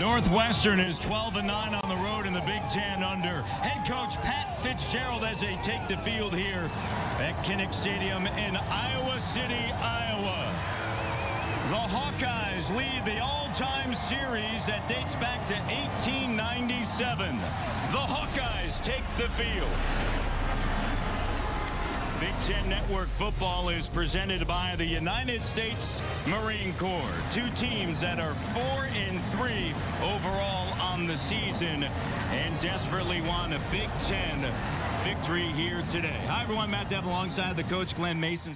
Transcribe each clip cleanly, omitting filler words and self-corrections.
Northwestern is 12-9 on the road in the Big Ten under head coach Pat Fitzgerald as they take the field here at Kinnick Stadium in Iowa City, Iowa. The Hawkeyes lead the all-time series that dates back to 1897. The Hawkeyes take the field. Big Ten Network football is presented by the United States Marine Corps. Two teams that are 4-3 overall on the season and desperately want a Big Ten victory here today. Hi everyone, Matt Dev alongside the coach Glenn Mason.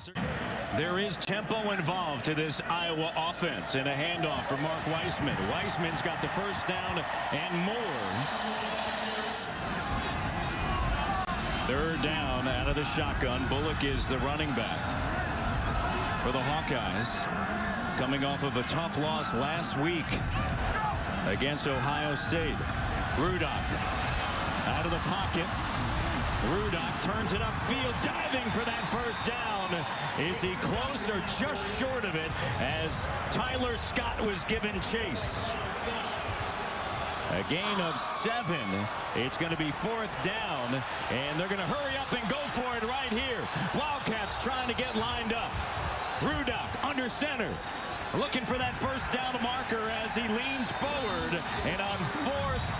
There is tempo involved to this Iowa offense and a handoff for Mark Weisman. Weisman's got the first down and more. Third down out of the shotgun. Bullock is the running back for the Hawkeyes, coming off of a tough loss last week against Ohio State. Rudock out of the pocket. Rudock turns it upfield, diving for that first down. Is he close or just short of it as Tyler Scott was given chase? A gain of 7. It's going to be fourth down, and they're going to hurry up and go for it right here. Wildcats trying to get lined up. Rudock under center, looking for that first down marker as he leans forward. And on fourth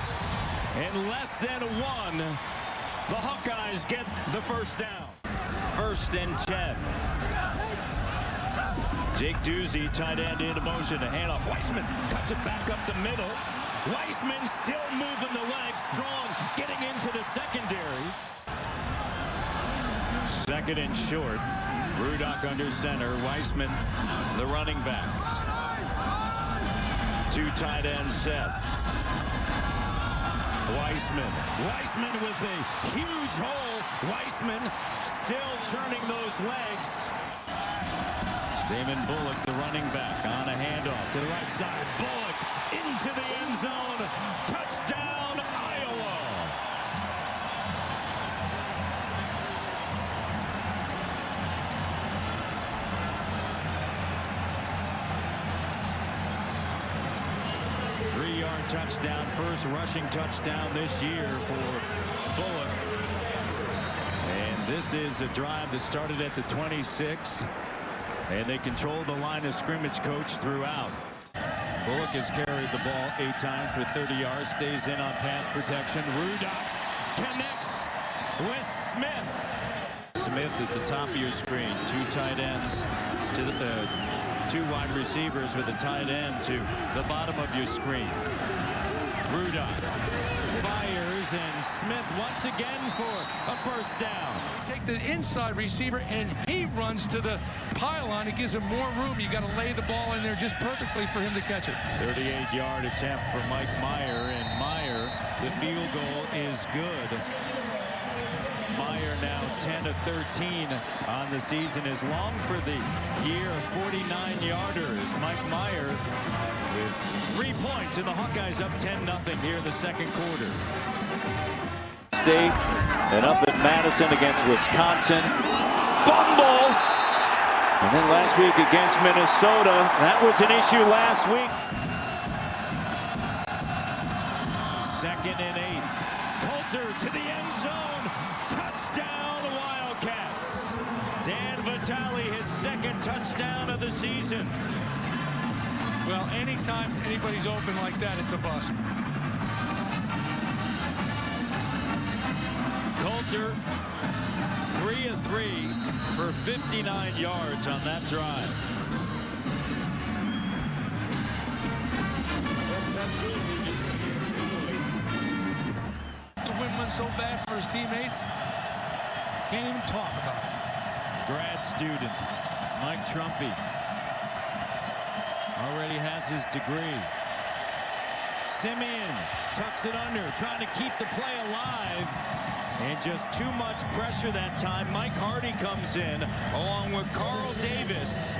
and less than 1, the Hawkeyes get the first down. First and 10. Jake Dusey, tight end into motion. A handoff. Weisman cuts it back up the middle. Weisman still moving the legs, strong, getting into the secondary. Second and short. Rudock under center. Weisman, the running back. Two tight ends set. Weisman with a huge hole. Weisman still churning those legs. Damon Bullock, the running back, on a handoff to the right side. Bullock into the end zone. Touchdown, Iowa. Three-yard touchdown, first rushing touchdown this year for Bullock. And this is a drive that started at the 26. And they control the line of scrimmage, coach, throughout. Bullock has carried the ball 8 times for 30 yards, stays in on pass protection. Rudock connects with Smith. Smith at the top of your screen. Two tight ends to the two wide receivers with a tight end to the bottom of your screen. Rudock fires, and Smith once again for a first down. Take the inside receiver, and he runs to the pylon. It gives him more room. You got to lay the ball in there just perfectly for him to catch it. 38-yard attempt for Mike Meyer, and Meyer, the field goal is good. Meyer now 10 of 13 on the season, is long for the year, 49-yarders. Mike Meyer with 3 points, and the Hawkeyes up 10-0 here in the second quarter. State and up in Madison against Wisconsin. Fumble! And then last week against Minnesota, that was an issue last week. Second and 8. Coulter to the end zone. Touchdown, Wildcats. Dan Vitale, his second touchdown of the season. Well, anytime anybody's open like that, it's a bust. Coulter, 3 of 3 for 59 yards on that drive. The win went so bad for his teammates, can't even talk about it. Grad student Mike Trumpy already has his degree. Simeon tucks it under, trying to keep the play alive. And just too much pressure that time. Mike Hardy comes in along with Carl Davis.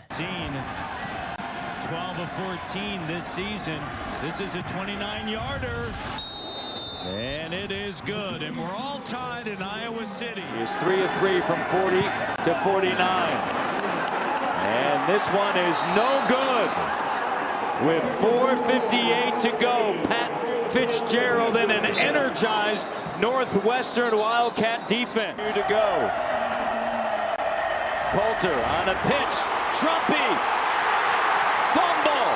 12 of 14 this season. This is a 29-yarder. And it is good. And we're all tied in Iowa City. He's 3 of 3 from 40 to 49. And this one is no good. with 4:58 to go. Pat Fitzgerald and an energized Northwestern Wildcat defense. Here to go. Coulter on a pitch. Trumpy. Fumble.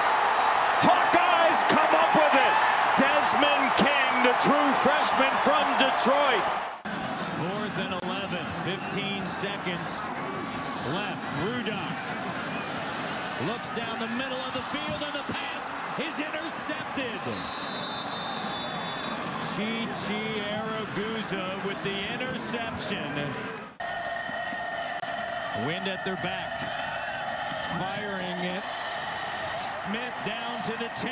Hawkeyes come up with it. Desmond King, the true freshman from Detroit. 4th and 11. 15 seconds left. Rudock looks down the middle of the field, and the pass is intercepted. Chi Araguza with the interception. Wind at their back. Firing it. Smith down to the 10.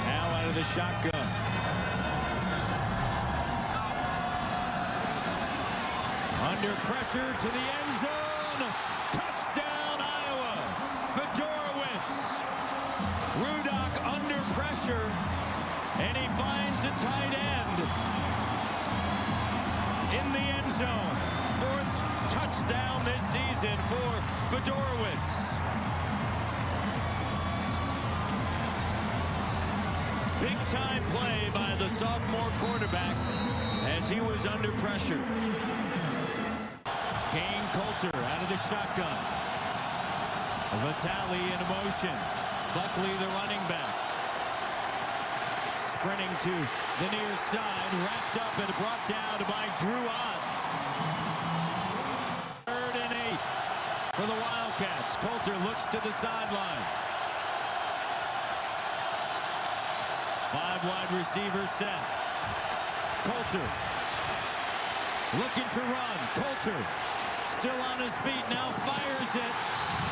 Now out of the shotgun. Under pressure to the end zone. Touchdown, Iowa. Fedorowicz. Rudock under pressure. And he finds a tight end in the end zone. 4th touchdown this season for Fedorowicz. Big time play by the sophomore quarterback as he was under pressure. Kane Coulter out of the shotgun. Vitale in motion. Buckley the running back. Sprinting to the near side, wrapped up and brought down by Drew Ott. 3rd and 8 for the Wildcats. Coulter looks to the sideline. 5 wide receivers set. Coulter looking to run. Coulter still on his feet, now fires it.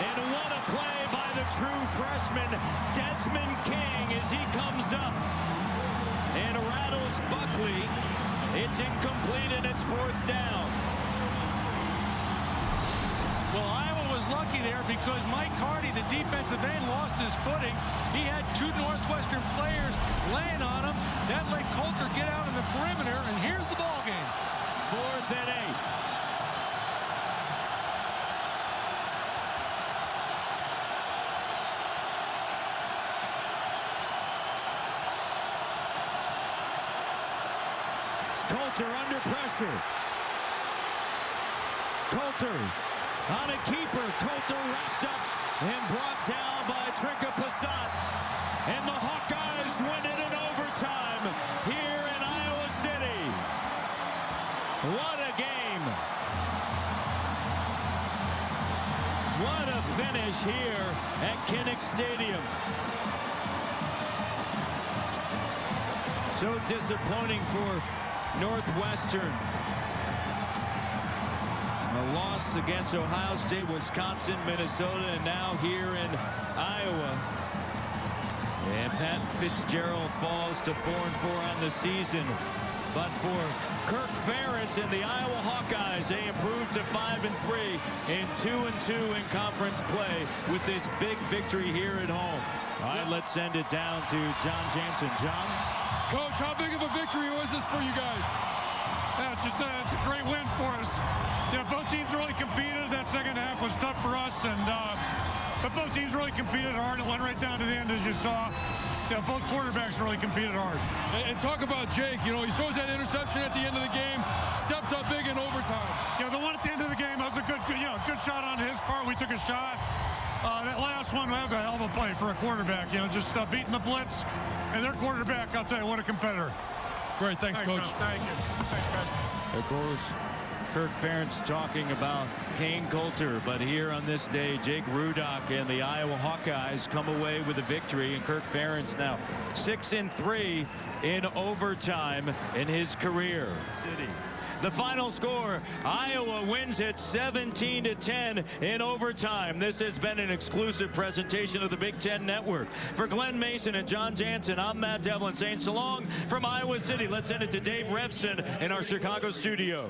And what a play by the true freshman, Desmond King, as he comes up and rattles Buckley. It's incomplete, and it's 4th down. Well, Iowa was lucky there because Mike Hardy, the defensive end, lost his footing. He had 2 Northwestern players laying on him. That let Coulter get out in the perimeter, and here's the ball game. 4th and 8. Coulter under pressure. Coulter on a keeper. Coulter wrapped up and brought down by Trinka Passat. And the Hawkeyes win it in overtime here in Iowa City. What a game. What a finish here at Kinnick Stadium. So disappointing for Northwestern. A loss against Ohio State, Wisconsin, Minnesota, and now here in Iowa. And Pat Fitzgerald falls to 4-4 on the season. But for Kirk Ferentz and the Iowa Hawkeyes, they improved to 5-3 and 2-2 in conference play with this big victory here at home. All right, let's send it down to John Jansen. John? Coach, how big of a victory was this for you guys? Yeah, it's a great win for us. Yeah, both teams really competed. That second half was tough for us, but both teams really competed hard. It went right down to the end, as you saw. Yeah, both quarterbacks really competed hard. And talk about Jake. You know, he throws that interception at the end of the game, steps up big in overtime. Yeah, the one at the end of the game, that was a good shot on his part. We took a shot. That last one, that was a hell of a play for a quarterback. You know, just beating the blitz. And their quarterback, I'll tell you, what a competitor. Great, thanks Coach. Sean. Thank you. Thanks, guys. Of course, Kirk Ferentz talking about Kane Coulter, but here on this day, Jake Rudock and the Iowa Hawkeyes come away with a victory, and Kirk Ferentz now 6-3 in overtime in his career. The final score, Iowa wins it 17-10 in overtime. This has been an exclusive presentation of the Big Ten Network. For Glenn Mason and John Jansen, I'm Matt Devlin saying so long from Iowa City. Let's send it to Dave Refson in our Chicago studio.